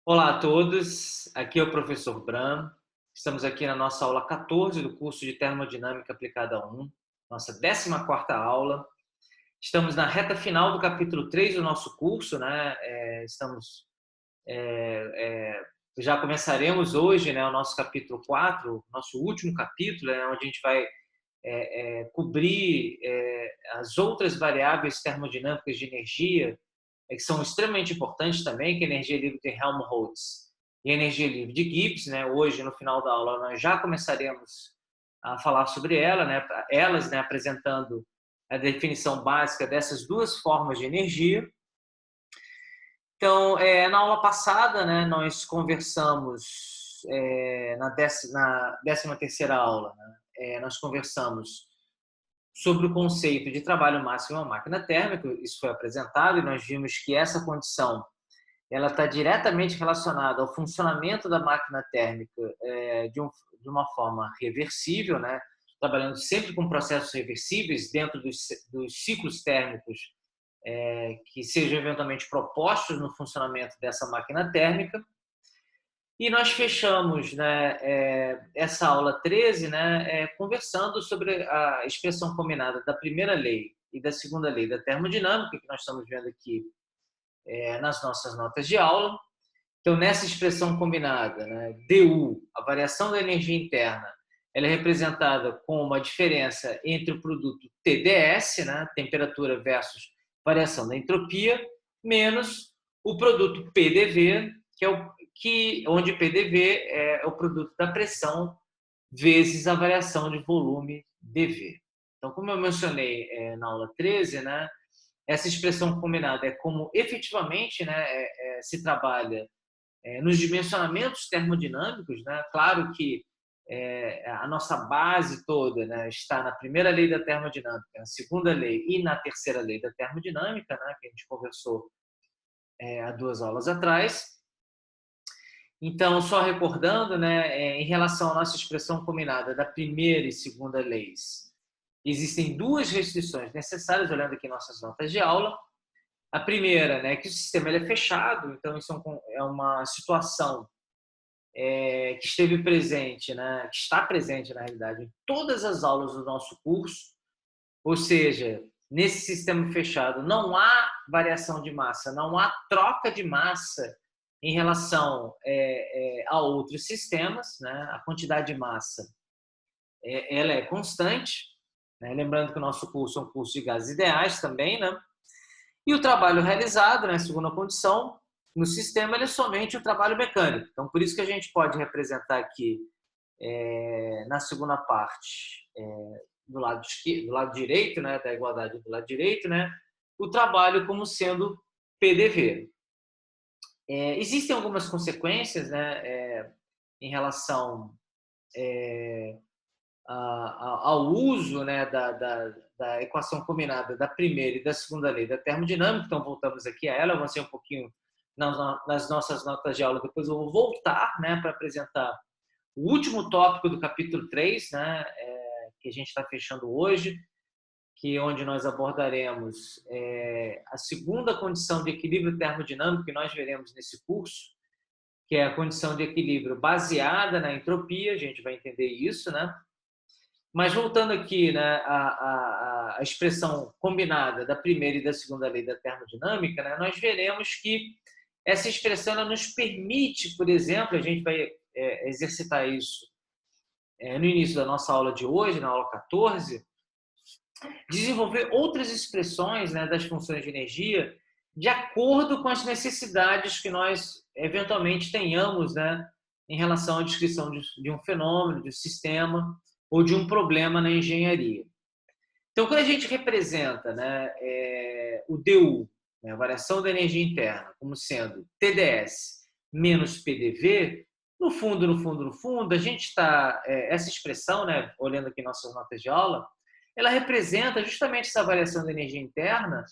Olá a todos, aqui é o professor Bram. Estamos aqui na nossa aula 14 do curso de Termodinâmica Aplicada 1, nossa 14ª aula. Estamos na reta final do capítulo 3 do nosso curso, né? Já começaremos hoje, né, o nosso capítulo 4, nosso último capítulo, né, onde a gente vai cobrir as outras variáveis termodinâmicas de energia, que são extremamente importantes também, que a energia livre de Helmholtz e a energia livre de Gibbs, né? Hoje, no final da aula, nós já começaremos a falar sobre elas, né, apresentando a definição básica dessas duas formas de energia. Então, na aula passada, né, nós conversamos, na 13ª aula, né, nós conversamos sobre o conceito de trabalho máximo em uma máquina térmica. Isso foi apresentado e nós vimos que essa condição ela está diretamente relacionada ao funcionamento da máquina térmica de uma forma reversível, né? Trabalhando sempre com processos reversíveis dentro dos ciclos térmicos que sejam eventualmente propostos no funcionamento dessa máquina térmica. E nós fechamos, né, essa aula 13, né, conversando sobre a expressão combinada da primeira lei e da segunda lei da termodinâmica, que nós estamos vendo aqui nas nossas notas de aula. Então, nessa expressão combinada, né, dU, a variação da energia interna, ela é representada como a diferença entre o produto TdS, né, temperatura versus variação da entropia, menos o produto PDV, onde PDV é o produto da pressão vezes a variação de volume dV. Então, como eu mencionei na aula 13, né, essa expressão combinada é como efetivamente, né, se trabalha nos dimensionamentos termodinâmicos, né? Claro que a nossa base toda, né, está na primeira lei da termodinâmica, na segunda lei e na terceira lei da termodinâmica, né, que a gente conversou há 2 aulas atrás. Então, só recordando, né, em relação à nossa expressão combinada da primeira e segunda leis, existem duas restrições necessárias, olhando aqui nossas notas de aula. A primeira, né, que o sistema ele é fechado, então isso é uma situação que esteve presente, né, que está presente, na realidade, em todas as aulas do nosso curso, ou seja, nesse sistema fechado não há variação de massa, não há troca de massa em relação a outros sistemas, né? A quantidade de massa ela é constante, né? Lembrando que o nosso curso é um curso de gases ideais também, né? E o trabalho realizado, né, segunda condição, no sistema, ele é somente o trabalho mecânico. Então, por isso que a gente pode representar aqui, na segunda parte, do lado direito, né, da igualdade do lado direito, né, o trabalho como sendo PDV. Existem algumas consequências, né, em relação ao uso, né, da equação combinada da primeira e da segunda lei da termodinâmica. Então, voltamos aqui a ela, eu avancei um pouquinho nas nossas notas de aula, depois eu vou voltar, né, para apresentar o último tópico do capítulo 3, né, que a gente está fechando hoje, que é onde nós abordaremos a segunda condição de equilíbrio termodinâmico que nós veremos nesse curso, que é a condição de equilíbrio baseada na entropia. A gente vai entender isso, né? Mas voltando aqui, né, a expressão combinada da primeira e da segunda lei da termodinâmica, né, nós veremos que essa expressão ela nos permite, por exemplo, a gente vai exercitar isso no início da nossa aula de hoje, na aula 14, desenvolver outras expressões, né, das funções de energia de acordo com as necessidades que nós eventualmente tenhamos, né, em relação à descrição de um fenômeno, de um sistema ou de um problema na engenharia. Então, quando a gente representa, né, o dU, né, a variação da energia interna, como sendo TdS menos PDV, no fundo, a gente está, essa expressão, né, olhando aqui nossas notas de aula, ela representa justamente essa variação da energia interna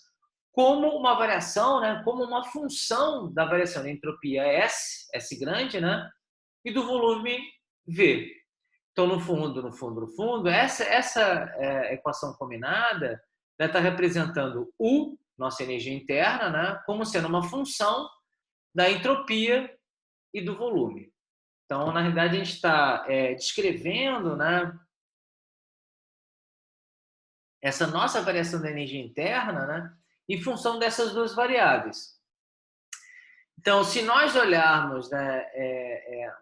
como uma variação, né, como uma função da variação da entropia S grande, né, e do volume V. Então, no fundo, essa equação combinada está representando U, nossa energia interna, né, como sendo uma função da entropia e do volume. Então, na realidade, a gente está descrevendo, né, essa nossa variação da energia interna, né, em função dessas duas variáveis. Então, se nós olharmos, né,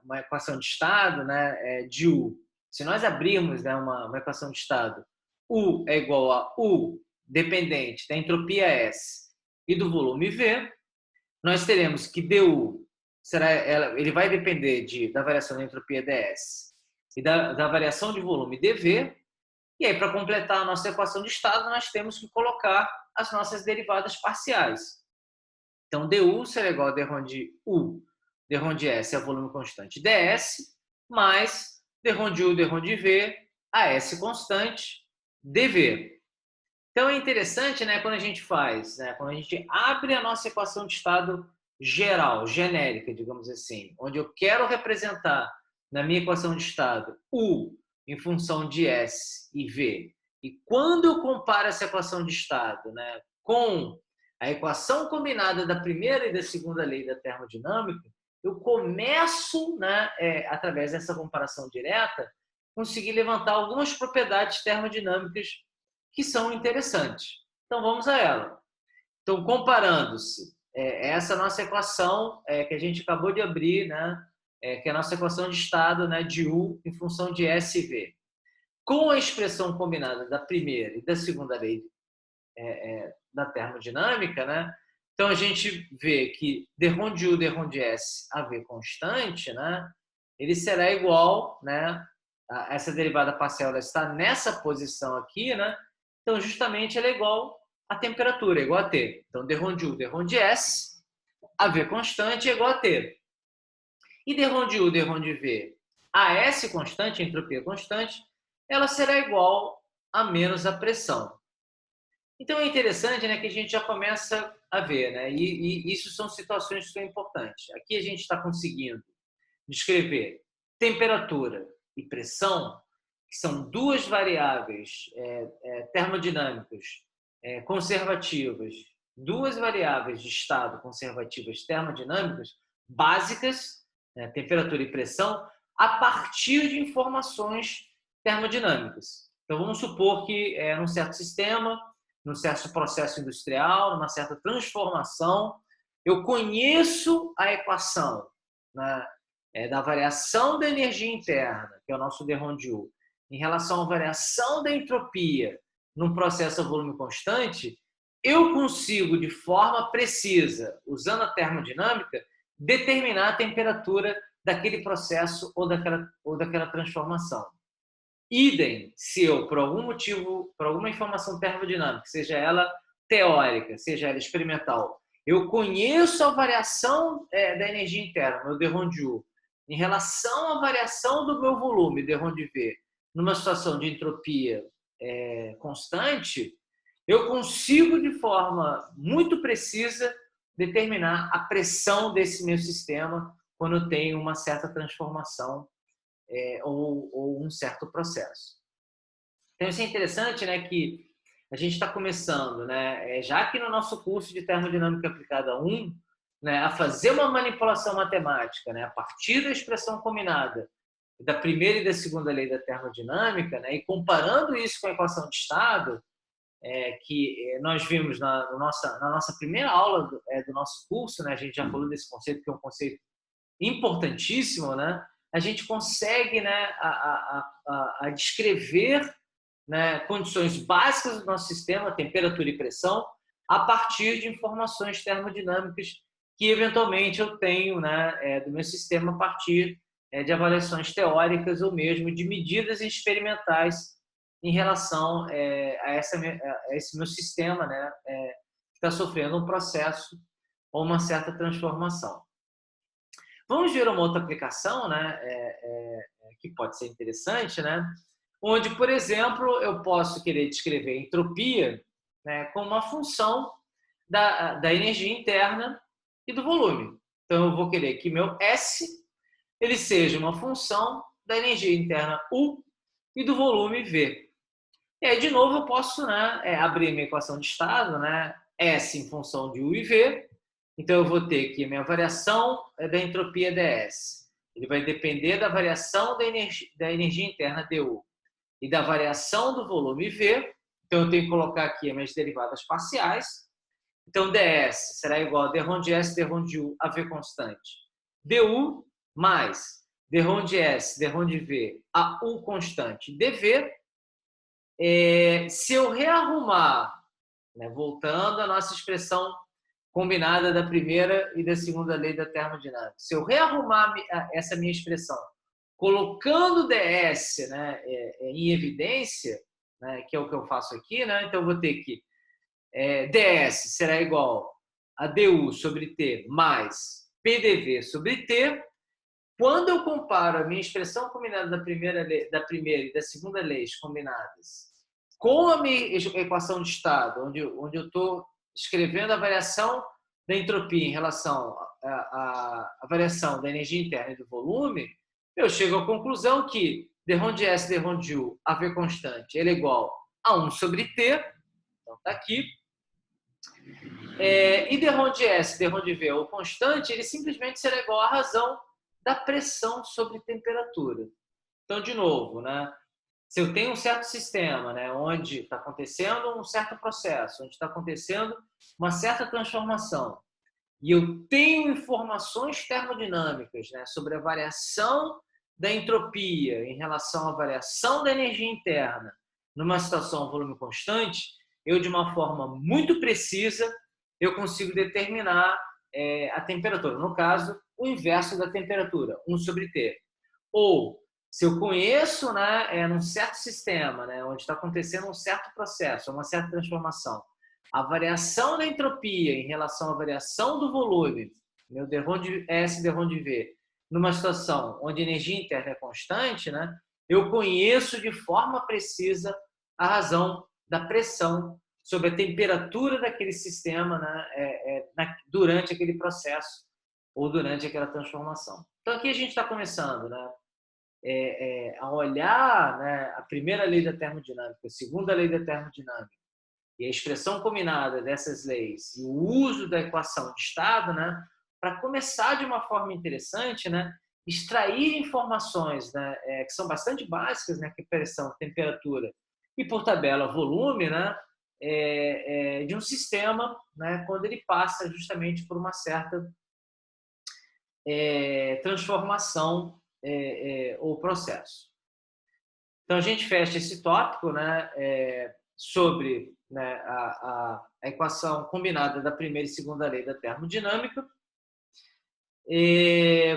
uma equação de estado, né, de U, se nós abrirmos, né, uma equação de estado, U é igual a U dependente da entropia S e do volume V, nós teremos que dU ele vai depender da variação da entropia ds e da variação de volume dV. E aí, para completar a nossa equação de estado, nós temos que colocar as nossas derivadas parciais. Então, dU será igual a d rho de U, d rho de S é o volume constante ds, mais d rho de U, d rho de V, a S constante, dV. Então, é interessante, né, quando a gente faz, né, quando a gente abre a nossa equação de estado geral, genérica, digamos assim, onde eu quero representar na minha equação de estado U em função de S e V. E quando eu comparo essa equação de estado, né, com a equação combinada da primeira e da segunda lei da termodinâmica, eu começo, né, através dessa comparação direta, conseguir levantar algumas propriedades termodinâmicas que são interessantes. Então, vamos a ela. Então, comparando-se, essa nossa equação que a gente acabou de abrir, né, que é a nossa equação de estado, né, de U em função de S e V, com a expressão combinada da primeira e da segunda lei da termodinâmica, né, então a gente vê que d rho de U, d rho de S, a V constante, né, ele será igual, né, essa derivada parcial está nessa posição aqui, né, então justamente ela é igual à temperatura, é igual a T. Então, d rho de U, d rho de S, a V constante é igual a T. E d rho de U, d rho de V, a S constante, a entropia constante, ela será igual a menos a pressão. Então é interessante, né, que a gente já começa a ver, né, e isso são situações que são importantes. Aqui a gente está conseguindo descrever temperatura e pressão, que são duas variáveis termodinâmicas conservativas, duas variáveis de estado conservativas termodinâmicas básicas, né, temperatura e pressão, a partir de informações termodinâmicas. Então, vamos supor que num certo sistema, num certo processo industrial, numa certa transformação, eu conheço a equação, né, da variação da energia interna, que é o nosso d rho de U, em relação à variação da entropia num processo a volume constante, eu consigo, de forma precisa, usando a termodinâmica, determinar a temperatura daquele processo ou daquela transformação. Idem, se eu, por algum motivo, por alguma informação termodinâmica, seja ela teórica, seja ela experimental, eu conheço a variação da energia interna, meu d rho de U, em relação à variação do meu volume, d rho de V, numa situação de entropia constante, eu consigo, de forma muito precisa, determinar a pressão desse meu sistema quando eu tenho uma certa transformação ou um certo processo. Então, isso é interessante, né, que a gente está começando, né, já que no nosso curso de Termodinâmica Aplicada 1, né, a fazer uma manipulação matemática, né, a partir da expressão combinada da primeira e da segunda lei da termodinâmica, né, e comparando isso com a equação de estado, que nós vimos na nossa primeira aula do nosso curso, né, a gente já falou desse conceito, que é um conceito importantíssimo, né, a gente consegue, né, a descrever, né, condições básicas do nosso sistema, temperatura e pressão, a partir de informações termodinâmicas que, eventualmente, eu tenho, né, do meu sistema a partir de avaliações teóricas ou mesmo de medidas experimentais em relação a esse meu sistema, né, que está sofrendo um processo ou uma certa transformação. Vamos ver uma outra aplicação, né, que pode ser interessante, né, onde, por exemplo, eu posso querer descrever a entropia, né, como uma função da energia interna e do volume. Então, eu vou querer que meu S ele seja uma função da energia interna U e do volume V. E aí, de novo, eu posso, né, abrir minha equação de estado, né, S em função de U e V, Então, eu vou ter que a minha variação é da entropia ds. Ele vai depender da variação da energia interna dU e da variação do volume V. Então, eu tenho que colocar aqui as minhas derivadas parciais. Então, ds será igual a d de S, d de U, a V constante. du mais d de S, d de V, a U constante, dV. Se eu rearrumar, né, voltando à nossa expressão combinada da primeira e da segunda lei da termodinâmica, se eu rearrumar essa minha expressão, colocando ds, né, em evidência, né, que é o que eu faço aqui, né, então eu vou ter que ds será igual a du sobre t mais pdv sobre t. Quando eu comparo a minha expressão combinada da primeira e da segunda leis combinadas com a minha equação de estado, onde eu estou escrevendo a variação da entropia em relação à variação da energia interna e do volume, eu chego à conclusão que d de S, d de U, a V constante, ele é igual a 1 sobre T, então está aqui, e d de S, d de V, o constante, ele simplesmente será igual à razão da pressão sobre temperatura. Então, de novo, né? Se eu tenho um certo sistema, né, onde está acontecendo um certo processo, onde está acontecendo uma certa transformação, e eu tenho informações termodinâmicas, né, sobre a variação da entropia em relação à variação da energia interna numa situação volume constante, eu, de uma forma muito precisa, eu consigo determinar a temperatura. No caso, o inverso da temperatura, 1 sobre T. Ou, se eu conheço, né, num certo sistema, né, onde está acontecendo um certo processo, uma certa transformação, a variação da entropia em relação à variação do volume, meu d de S, d de V, numa situação onde a energia interna é constante, né, eu conheço de forma precisa a razão da pressão sobre a temperatura daquele sistema, né, durante aquele processo ou durante aquela transformação. Então, aqui a gente está começando, né, a olhar, né, a primeira lei da termodinâmica, a segunda lei da termodinâmica e a expressão combinada dessas leis e o uso da equação de estado, né, para começar de uma forma interessante, né, extrair informações, né, que são bastante básicas, né, que pressão, temperatura e, por tabela, volume, né, de um sistema, né, quando ele passa justamente por uma certa transformação ou processo. Então, a gente fecha esse tópico, né, sobre, né, a equação combinada da primeira e segunda lei da termodinâmica.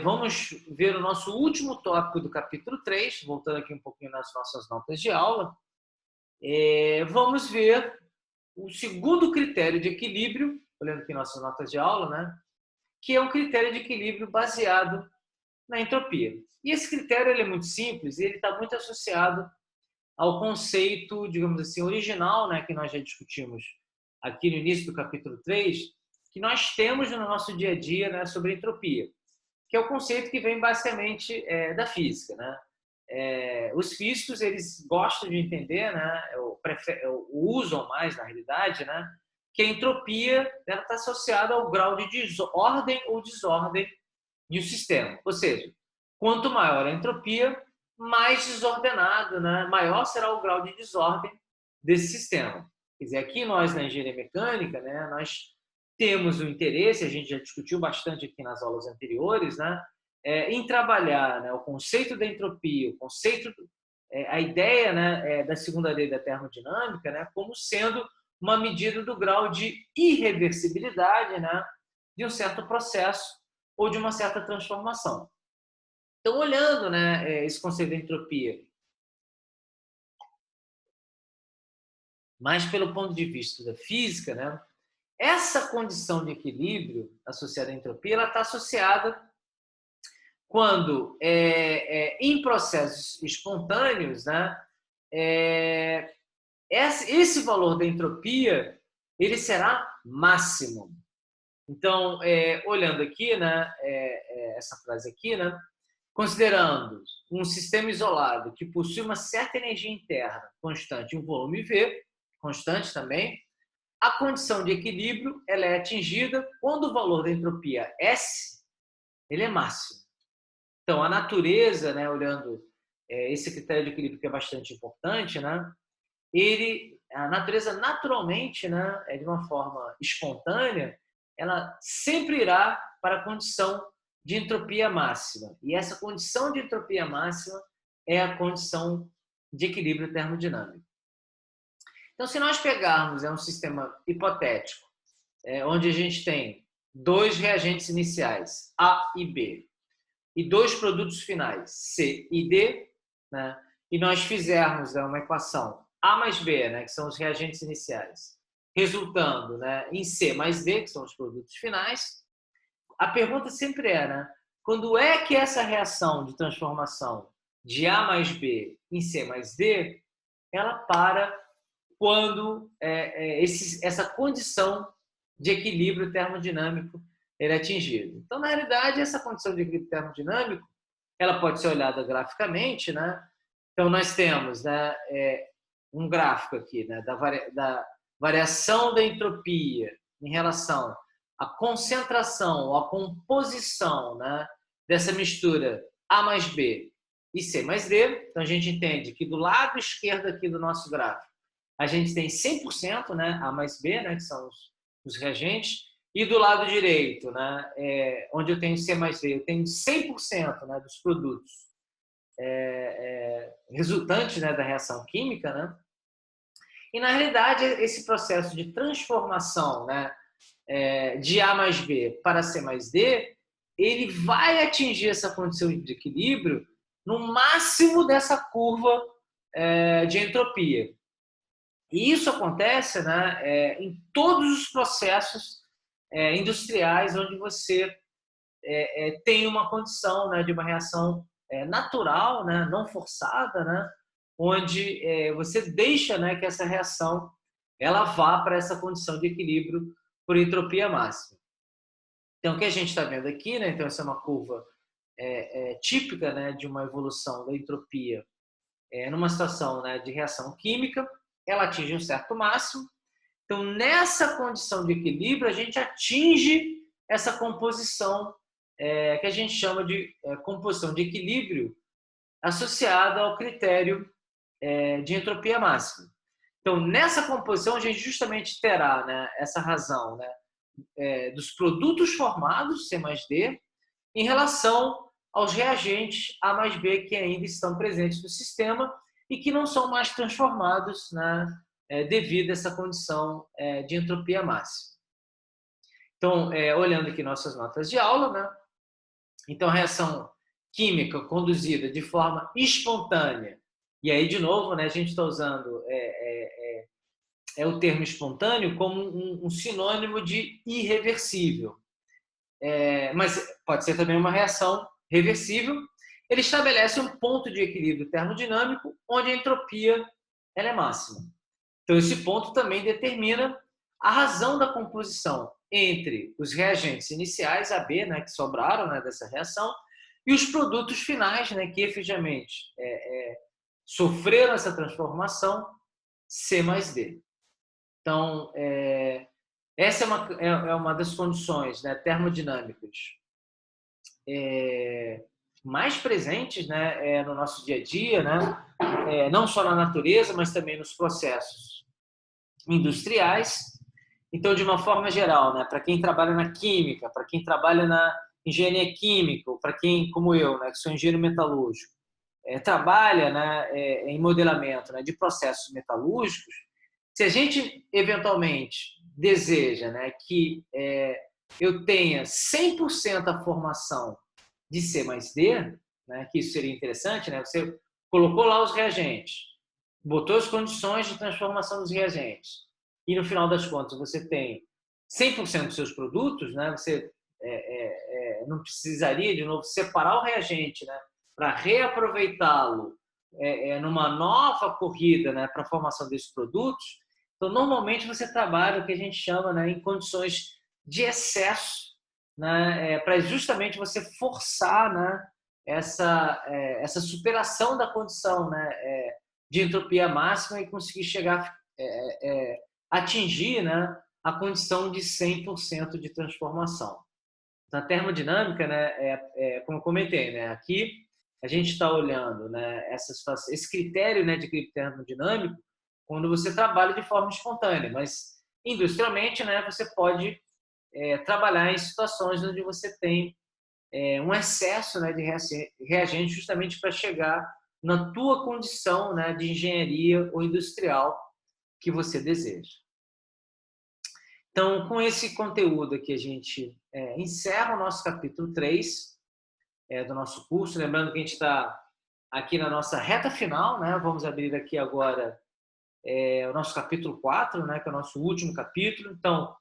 Vamos ver o nosso último tópico do capítulo 3, voltando aqui um pouquinho nas nossas notas de aula. Vamos ver o segundo critério de equilíbrio, olhando aqui nossas notas de aula, né, que é um critério de equilíbrio baseado na entropia. E esse critério ele é muito simples e ele está muito associado ao conceito, digamos assim, original, né, que nós já discutimos aqui no início do capítulo 3, que nós temos no nosso dia a dia, né, sobre entropia, que é o conceito que vem basicamente da física, né? Os físicos eles gostam de entender, né, usam mais na realidade, né, que a entropia está associada ao grau de ordem ou desordem de um sistema. Ou seja, quanto maior a entropia, mais desordenado, né, maior será o grau de desordem desse sistema. Quer dizer, aqui nós na engenharia mecânica, né, nós temos o interesse, a gente já discutiu bastante aqui nas aulas anteriores, né, em trabalhar, né, o conceito da entropia, o conceito, a ideia, né, da segunda lei da termodinâmica, né, como sendo uma medida do grau de irreversibilidade, né, de um certo processo ou de uma certa transformação. Então, olhando, né, esse conceito da entropia, mas pelo ponto de vista da física, né, essa condição de equilíbrio associada à entropia, ela está associada quando, em processos espontâneos, né, esse valor da entropia ele será máximo. Então, olhando aqui, né, essa frase aqui, né, considerando um sistema isolado que possui uma certa energia interna constante, um volume V constante também, a condição de equilíbrio ela é atingida quando o valor da entropia S ele é máximo. Então, a natureza, né, olhando esse critério de equilíbrio que é bastante importante, né, a natureza naturalmente, né, de uma forma espontânea, ela sempre irá para a condição de entropia máxima. E essa condição de entropia máxima é a condição de equilíbrio termodinâmico. Então, se nós pegarmos um sistema hipotético, onde a gente tem dois reagentes iniciais, A e B, e dois produtos finais, C e D, né, e nós fizermos uma equação A mais B, né, que são os reagentes iniciais, resultando, né, em C mais D, que são os produtos finais, a pergunta sempre é, né, quando é que essa reação de transformação de A mais B em C mais D, ela para quando essa condição de equilíbrio termodinâmico é atingida. Então, na realidade, essa condição de equilíbrio termodinâmico ela pode ser olhada graficamente, né? Então, nós temos, né, um gráfico aqui, né, da variação da entropia em relação à concentração ou à composição, né, dessa mistura A mais B e C mais D. Então, a gente entende que do lado esquerdo aqui do nosso gráfico, a gente tem 100%, né, A mais B, né, que são os reagentes, e do lado direito, né, onde eu tenho C mais D, eu tenho 100%, né, dos produtos resultantes, né, da reação química, né? E, na realidade, esse processo de transformação, né, de A mais B para C mais D, ele vai atingir essa condição de equilíbrio no máximo dessa curva de entropia. E isso acontece, né, em todos os processos industriais onde você tem uma condição, né, de uma reação natural, né, não forçada, né, onde você deixa, né, que essa reação ela vá para essa condição de equilíbrio por entropia máxima. Então, o que a gente está vendo aqui, né, então essa é uma curva típica, né, de uma evolução da entropia numa situação, né, de reação química, ela atinge um certo máximo. Então, nessa condição de equilíbrio, a gente atinge essa composição que a gente chama de composição de equilíbrio associada ao critério de entropia máxima. Então, nessa composição, a gente justamente terá, né, essa razão, né, dos produtos formados, C mais D, em relação aos reagentes A mais B que ainda estão presentes no sistema e que não são mais transformados, né, devido a essa condição de entropia máxima. Então, olhando aqui nossas notas de aula, né, então a reação química conduzida de forma espontânea, e aí, de novo, né, a gente está usando o termo espontâneo como um sinônimo de irreversível. Mas pode ser também uma reação reversível. Ele estabelece um ponto de equilíbrio termodinâmico onde a entropia ela é máxima. Então, esse ponto também determina a razão da composição entre os reagentes iniciais, AB, né, que sobraram, né, dessa reação, e os produtos finais, né, que efetivamente sofreram essa transformação, C mais D. Então, essa é uma das condições, né, termodinâmicas mais presentes, né, no nosso dia a dia, né, não só na natureza, mas também nos processos industriais. Então, de uma forma geral, né, para quem trabalha na química, para quem trabalha na engenharia química, para quem, como eu, né, que sou engenheiro metalúrgico, trabalha, né, em modelamento, né, de processos metalúrgicos, se a gente eventualmente deseja, né, que eu tenha 100% a formação de C mais D, né, que isso seria interessante, né, você colocou lá os reagentes, botou as condições de transformação dos reagentes, e no final das contas você tem 100% dos seus produtos, né, você não precisaria, de novo, separar o reagente, né, para reaproveitá-lo numa nova corrida, né, para a formação desses produtos. Então, normalmente você trabalha o que a gente chama, né, em condições de excesso, né, para justamente você forçar, né, essa superação da condição, né, de entropia máxima e conseguir chegar atingir, né, a condição de 100% de transformação. Na termodinâmica, né, como eu comentei, né, aqui a gente está olhando, né, esse critério, né, de equilíbrio termodinâmico quando você trabalha de forma espontânea, mas industrialmente, né, você pode trabalhar em situações onde você tem um excesso, né, de reagente justamente para chegar na tua condição, né, de engenharia ou industrial que você deseja. Então, com esse conteúdo aqui, a gente encerra o nosso capítulo 3 do nosso curso. Lembrando que a gente está aqui na nossa reta final, né? Vamos abrir aqui agora o nosso capítulo 4, né? Que é o nosso último capítulo. Então,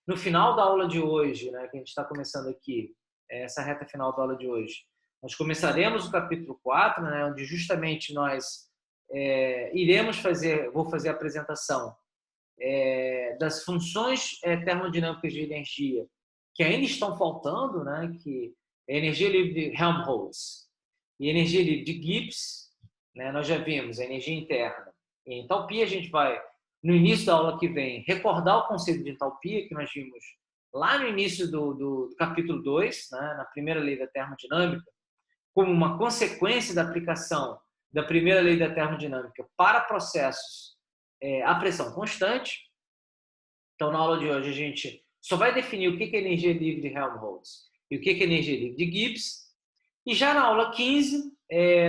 no final da aula de hoje, né? Que a gente está começando aqui, essa reta final da aula de hoje, nós começaremos o capítulo 4, né? Onde justamente nós vou fazer a apresentação das funções termodinâmicas de energia que ainda estão faltando, né? Que é energia livre de Helmholtz e energia livre de Gibbs, né? Nós já vimos a energia interna e a entalpia. A gente vai, no início da aula que vem, recordar o conceito de entalpia que nós vimos lá no início do capítulo 2, né? Na primeira lei da termodinâmica, como uma consequência da aplicação da primeira lei da termodinâmica para processos a pressão constante. Então, na aula de hoje, a gente só vai definir o que é energia livre de Helmholtz e o que é energia livre de Gibbs. E já na aula 15,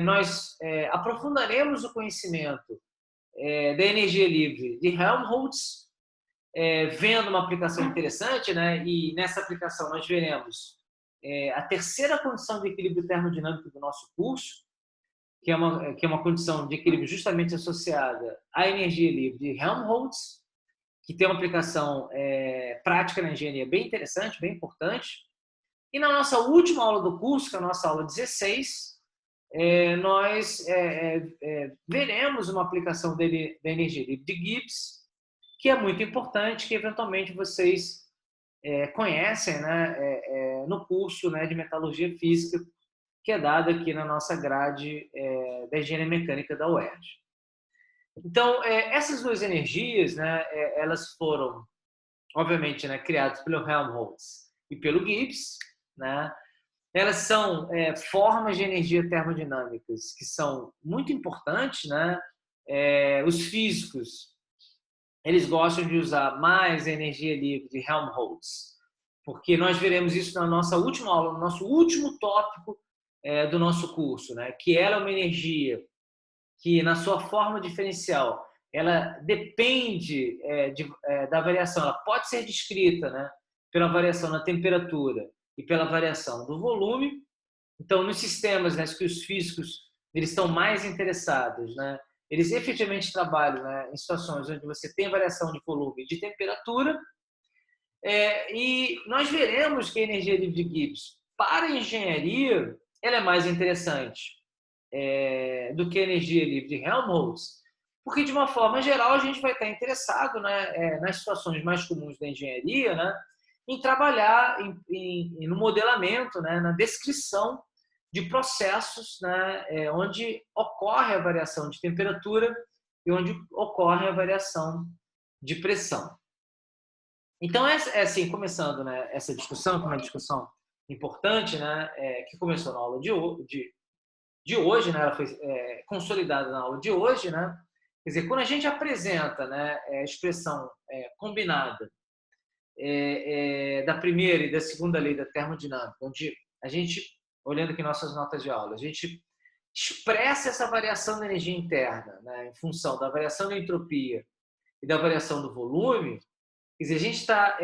nós aprofundaremos o conhecimento da energia livre de Helmholtz, vendo uma aplicação interessante, né? E nessa aplicação nós veremos a terceira condição de equilíbrio termodinâmico do nosso curso, que é uma condição de equilíbrio justamente associada à energia livre de Helmholtz, que tem uma aplicação prática na engenharia bem interessante, bem importante. E na nossa última aula do curso, que é a nossa aula 16, nós veremos uma aplicação da energia livre de Gibbs, que é muito importante, que eventualmente vocês conhecem, né, no curso, né, de metalurgia física, que é dado aqui na nossa grade da engenharia mecânica da UERJ. Então, essas duas energias, né, elas foram, obviamente, né, criadas pelo Helmholtz e pelo Gibbs, né? Elas são formas de energia termodinâmicas que são muito importantes, né? Os físicos, eles gostam de usar mais a energia livre de Helmholtz, porque nós veremos isso na nossa última aula, no nosso último tópico do nosso curso, né? Que ela é uma energia que, na sua forma diferencial, ela depende da variação. Ela pode ser descrita, né, pela variação na temperatura e pela variação do volume. Então, nos sistemas, né, que os físicos eles estão mais interessados, né, eles efetivamente trabalham, né, em situações onde você tem variação de volume e de temperatura. E nós veremos que a energia livre de Gibbs, para a engenharia, ela é mais interessante do que a energia livre de Helmholtz, porque, de uma forma geral, a gente vai estar interessado, né, nas situações mais comuns da engenharia, né, em trabalhar no modelamento, né, na descrição de processos, né, onde ocorre a variação de temperatura e onde ocorre a variação de pressão. Então, assim, começando, né, essa discussão, que é uma discussão importante, né, que começou na aula de hoje, né? Ela foi consolidada na aula de hoje, né? Quer dizer, quando a gente apresenta, né, a expressão combinada da primeira e da segunda lei da termodinâmica, onde a gente, olhando aqui nossas notas de aula, a gente expressa essa variação da energia interna, né, em função da variação da entropia e da variação do volume. Quer dizer, a gente está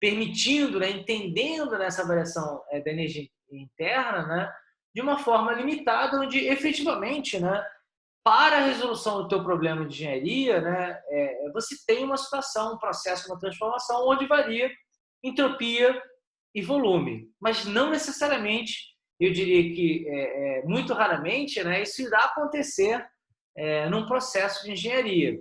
permitindo, né, entendendo nessa variação da energia interna, né, de uma forma limitada, onde efetivamente, né, para a resolução do teu problema de engenharia, né, você tem uma situação, um processo, uma transformação onde varia entropia e volume, mas não necessariamente, eu diria que muito raramente, né, isso irá acontecer num processo de engenharia.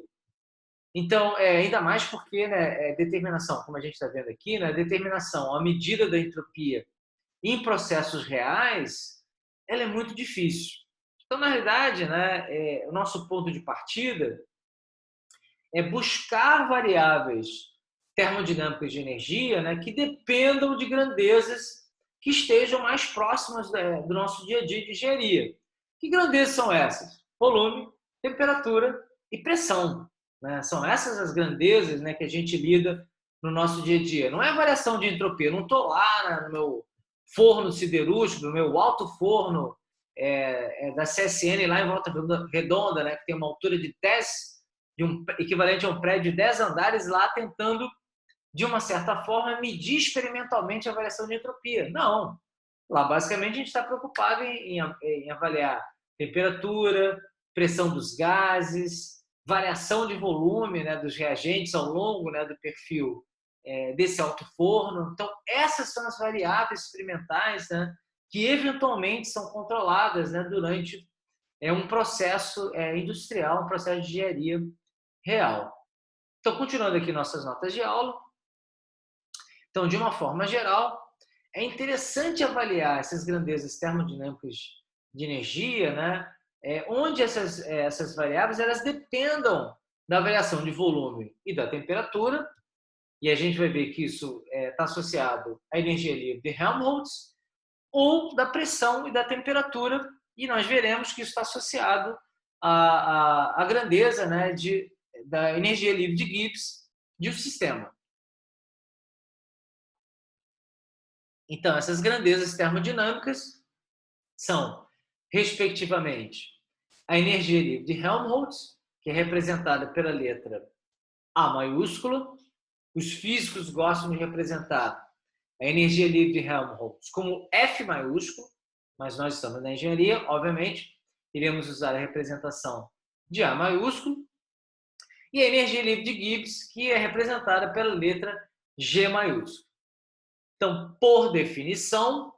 Então, ainda mais porque, né, determinação, como a gente está vendo aqui, né, determinação à medida da entropia em processos reais, ela é muito difícil. Então, na realidade, né, o nosso ponto de partida é buscar variáveis termodinâmicas de energia, né, que dependam de grandezas que estejam mais próximas do nosso dia a dia de engenharia. Que grandezas são essas? Volume, temperatura e pressão. Né? São essas as grandezas, né, que a gente lida no nosso dia a dia. Não é variação de entropia. Eu não estou lá, né, no meu forno siderúrgico, no meu alto forno da CSN lá em Volta Redonda, né, que tem uma altura de 10, equivalente a um prédio de 10 andares, lá tentando, de uma certa forma, medir experimentalmente a variação de entropia. Não. Lá, basicamente, a gente está preocupado em avaliar temperatura, pressão dos gases, variação de volume, né, dos reagentes ao longo, né, do perfil desse alto forno. Então, essas são as variáveis experimentais, né, que eventualmente são controladas, né, durante um processo industrial, um processo de engenharia real. Então, continuando aqui nossas notas de aula. Então, de uma forma geral, é interessante avaliar essas grandezas termodinâmicas de energia, né, onde essas variáveis elas dependam da variação de volume e da temperatura, e a gente vai ver que isso está associado à energia livre de Helmholtz, ou da pressão e da temperatura, e nós veremos que isso está associado à grandeza, né, da energia livre de Gibbs de um sistema. Então, essas grandezas termodinâmicas são, respectivamente, a energia livre de Helmholtz, que é representada pela letra A maiúscula. Os físicos gostam de representar a energia livre de Helmholtz como F maiúsculo, mas nós estamos na engenharia, obviamente, iremos usar a representação de A maiúsculo. E a energia livre de Gibbs, que é representada pela letra G maiúsculo. Então, por definição,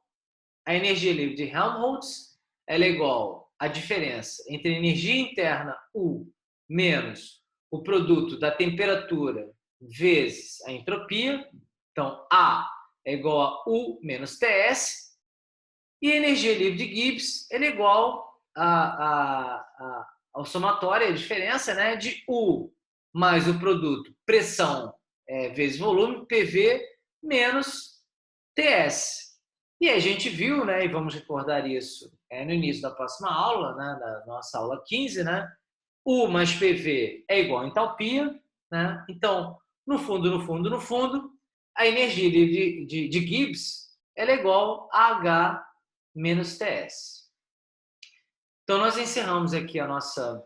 a energia livre de Helmholtz ela é igual à diferença entre a energia interna U menos o produto da temperatura vezes a entropia. Então, A é igual a U menos TS. E a energia livre de Gibbs ela é igual ao somatório, a diferença, né, de U mais o produto pressão vezes volume, PV, menos TS. E a gente viu, né, e vamos recordar isso no início da próxima aula, né, da nossa aula 15, né, U mais PV é igual a entalpia. Né? Então, no fundo, a energia de Gibbs ela é igual a H menos TS. Então, nós encerramos aqui a nossa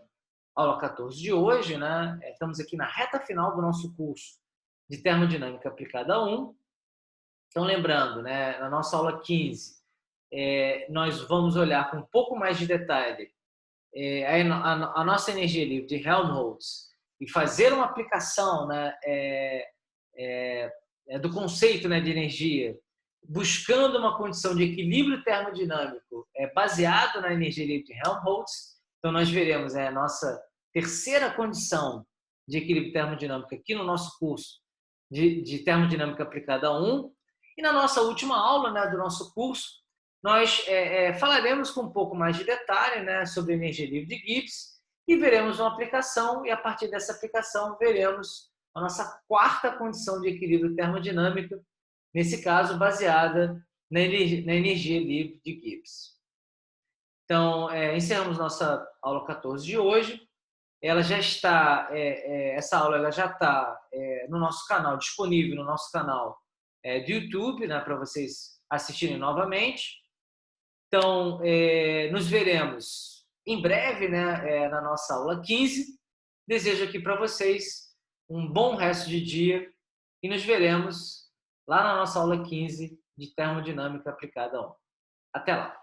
aula 14 de hoje. Né? Estamos aqui na reta final do nosso curso de Termodinâmica Aplicada 1. Então, lembrando, né, na nossa aula 15, nós vamos olhar com um pouco mais de detalhe a nossa energia livre de Helmholtz e fazer uma aplicação, né, do conceito, né, de energia, buscando uma condição de equilíbrio termodinâmico baseado na energia livre de Helmholtz. Então, nós veremos a nossa terceira condição de equilíbrio termodinâmico aqui no nosso curso de Termodinâmica Aplicada 1. E na nossa última aula, né, do nosso curso, nós falaremos com um pouco mais de detalhe, né, sobre a energia livre de Gibbs e veremos uma aplicação, e a partir dessa aplicação veremos a nossa quarta condição de equilíbrio termodinâmico, nesse caso baseada na energia livre de Gibbs. Então, encerramos nossa aula 14 de hoje. Ela já está, essa aula ela já está no nosso canal, disponível no nosso canal do YouTube, né, para vocês assistirem novamente. Então, nos veremos em breve, né, na nossa aula 15. Desejo aqui para vocês um bom resto de dia e nos veremos lá na nossa aula 15 de Termodinâmica Aplicada 1. Até lá!